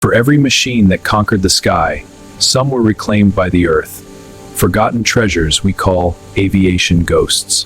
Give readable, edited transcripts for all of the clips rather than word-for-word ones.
For every machine that conquered the sky, some were reclaimed by the earth. Forgotten treasures we call aviation ghosts.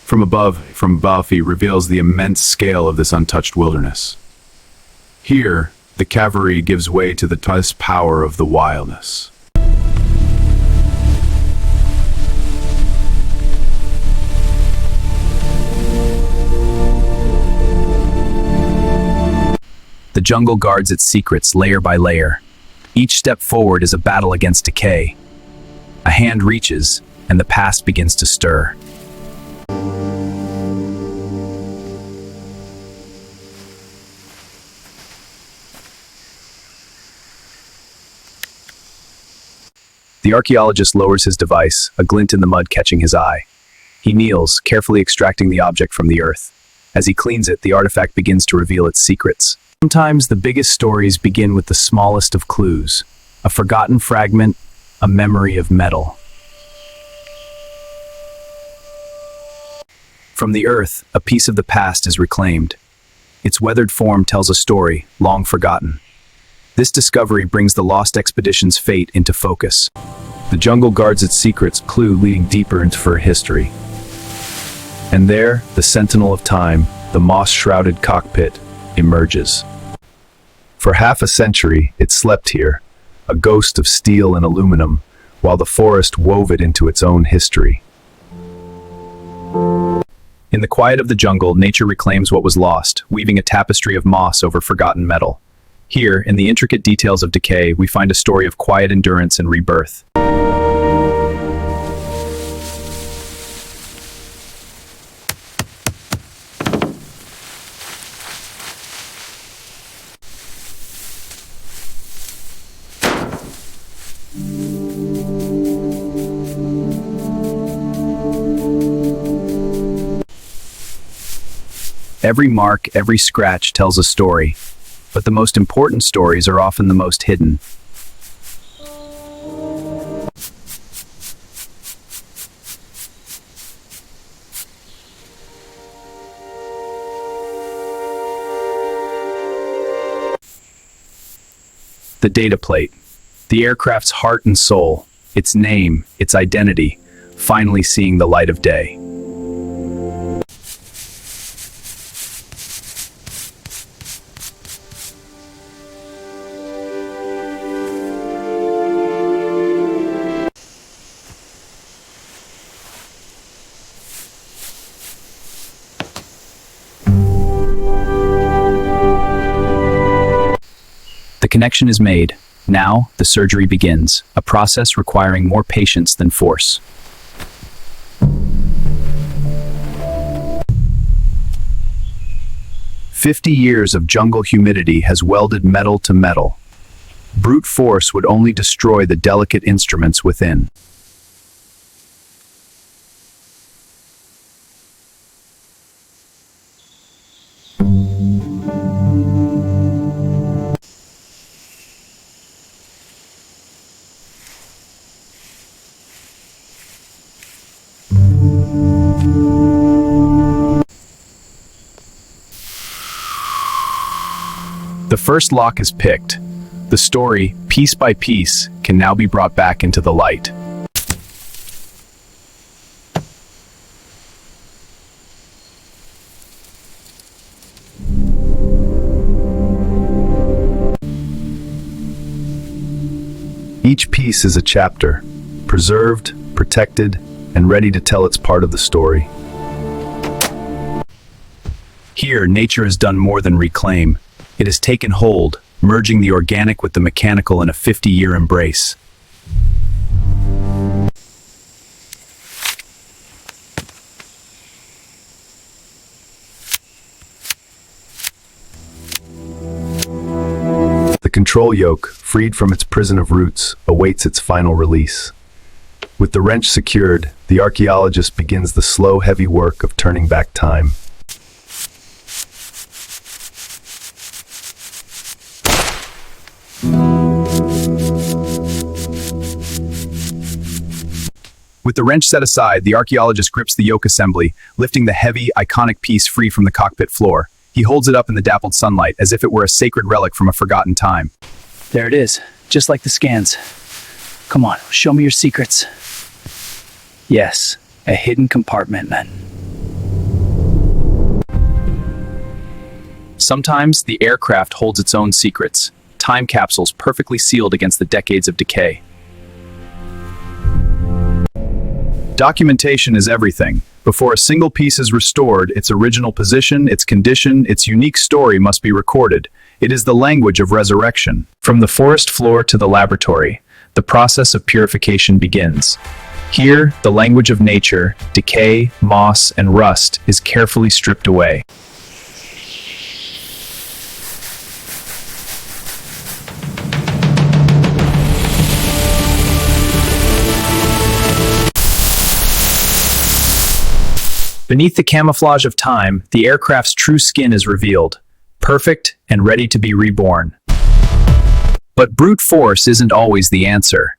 From above, he reveals the immense scale of this untouched wilderness. Here, the cavalry gives way to the power of the wildness. The jungle guards its secrets layer by layer. Each step forward is a battle against decay. A hand reaches, and the past begins to stir. The archaeologist lowers his device, a glint in the mud catching his eye. He kneels, carefully extracting the object from the earth. As he cleans it, the artifact begins to reveal its secrets. Sometimes the biggest stories begin with the smallest of clues. A forgotten fragment, a memory of metal. From the earth, a piece of the past is reclaimed. Its weathered form tells a story, long forgotten. This discovery brings the lost expedition's fate into focus. The jungle guards its secrets, clue leading deeper into her history. And there, the sentinel of time, the moss-shrouded cockpit, emerges. For half a century, it slept here, a ghost of steel and aluminum, while the forest wove it into its own history. In the quiet of the jungle, nature reclaims what was lost, weaving a tapestry of moss over forgotten metal. Here, in the intricate details of decay, we find a story of quiet endurance and rebirth. Every mark, every scratch tells a story, but the most important stories are often the most hidden. The data plate, the aircraft's heart and soul, its name, its identity, finally seeing the light of day. The connection is made. Now, the surgery begins, a process requiring more patience than force. "50 years of jungle humidity has welded metal to metal. Brute force would only destroy the delicate instruments within." The first lock is picked. The story, piece by piece, can now be brought back into the light. Each piece is a chapter, preserved, protected, and ready to tell its part of the story. Here, nature has done more than reclaim. It has taken hold, merging the organic with the mechanical in a 50-year embrace. The control yoke, freed from its prison of roots, awaits its final release. With the wrench secured, the archaeologist begins the slow, heavy work of turning back time. With the wrench set aside, the archaeologist grips the yoke assembly, lifting the heavy, iconic piece free from the cockpit floor. He holds it up in the dappled sunlight, as if it were a sacred relic from a forgotten time. There it is, just like the scans. Come on, show me your secrets. Yes, a hidden compartment. Sometimes the aircraft holds its own secrets, time capsules perfectly sealed against the decades of decay. Documentation is everything. Before a single piece is restored, its original position, its condition, its unique story must be recorded. It is the language of resurrection. From the forest floor to the laboratory, the process of purification begins. Here, the language of nature, decay, moss, and rust is carefully stripped away. Beneath the camouflage of time, the aircraft's true skin is revealed, perfect and ready to be reborn. But brute force isn't always the answer.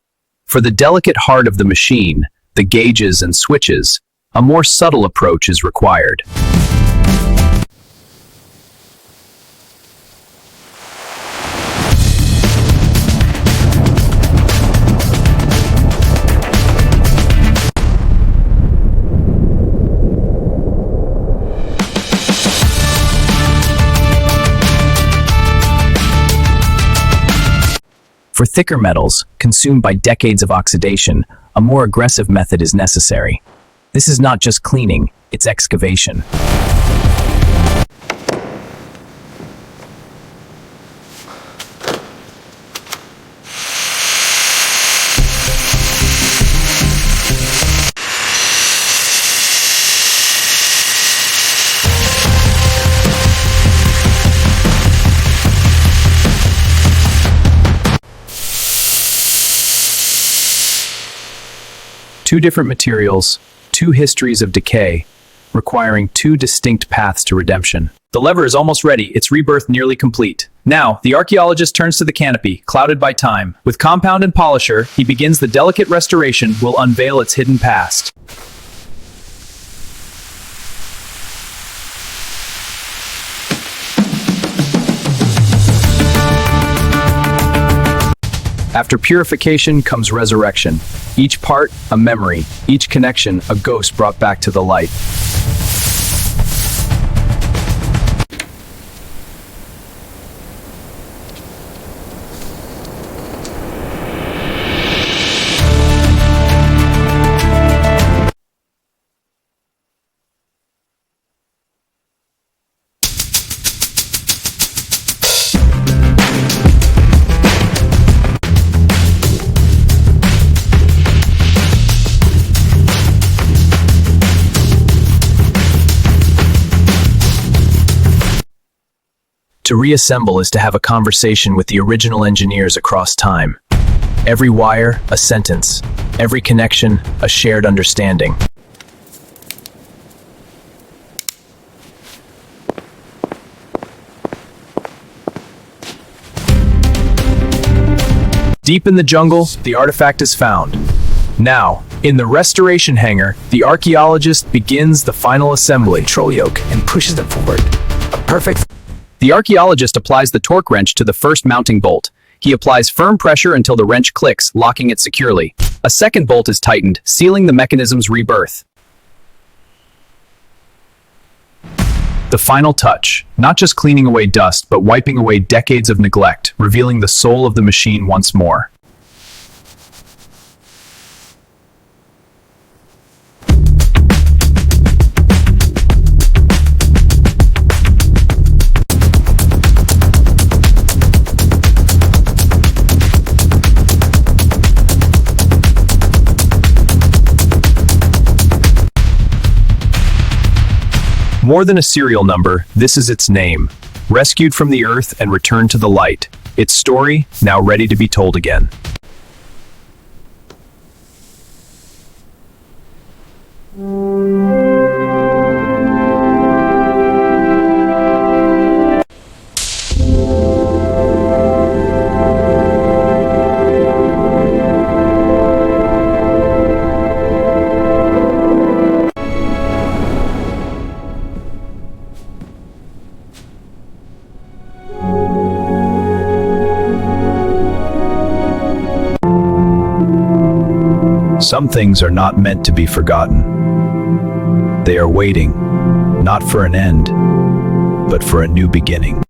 For the delicate heart of the machine, the gauges and switches, a more subtle approach is required. For thicker metals, consumed by decades of oxidation, a more aggressive method is necessary. This is not just cleaning, it's excavation. Two different materials, two histories of decay, requiring two distinct paths to redemption. The lever is almost ready, its rebirth nearly complete. Now, the archaeologist turns to the canopy, clouded by time. With compound and polisher, he begins the delicate restoration will unveil its hidden past. After purification comes resurrection. Each part, a memory. Each connection, a ghost brought back to the light. To reassemble is to have a conversation with the original engineers across time. Every wire, a sentence. Every connection, a shared understanding. Deep in the jungle, the artifact is found. Now, in the restoration hangar, the archaeologist begins the final assembly. Control yoke and pushes them forward. A perfect. The archaeologist applies the torque wrench to the first mounting bolt. He applies firm pressure until the wrench clicks, locking it securely. A second bolt is tightened, sealing the mechanism's rebirth. The final touch, not just cleaning away dust, but wiping away decades of neglect, revealing the soul of the machine once more. More than a serial number, this is its name. Rescued from the earth and returned to the light. Its story, now ready to be told again. Some things are not meant to be forgotten. They are waiting, not for an end, but for a new beginning.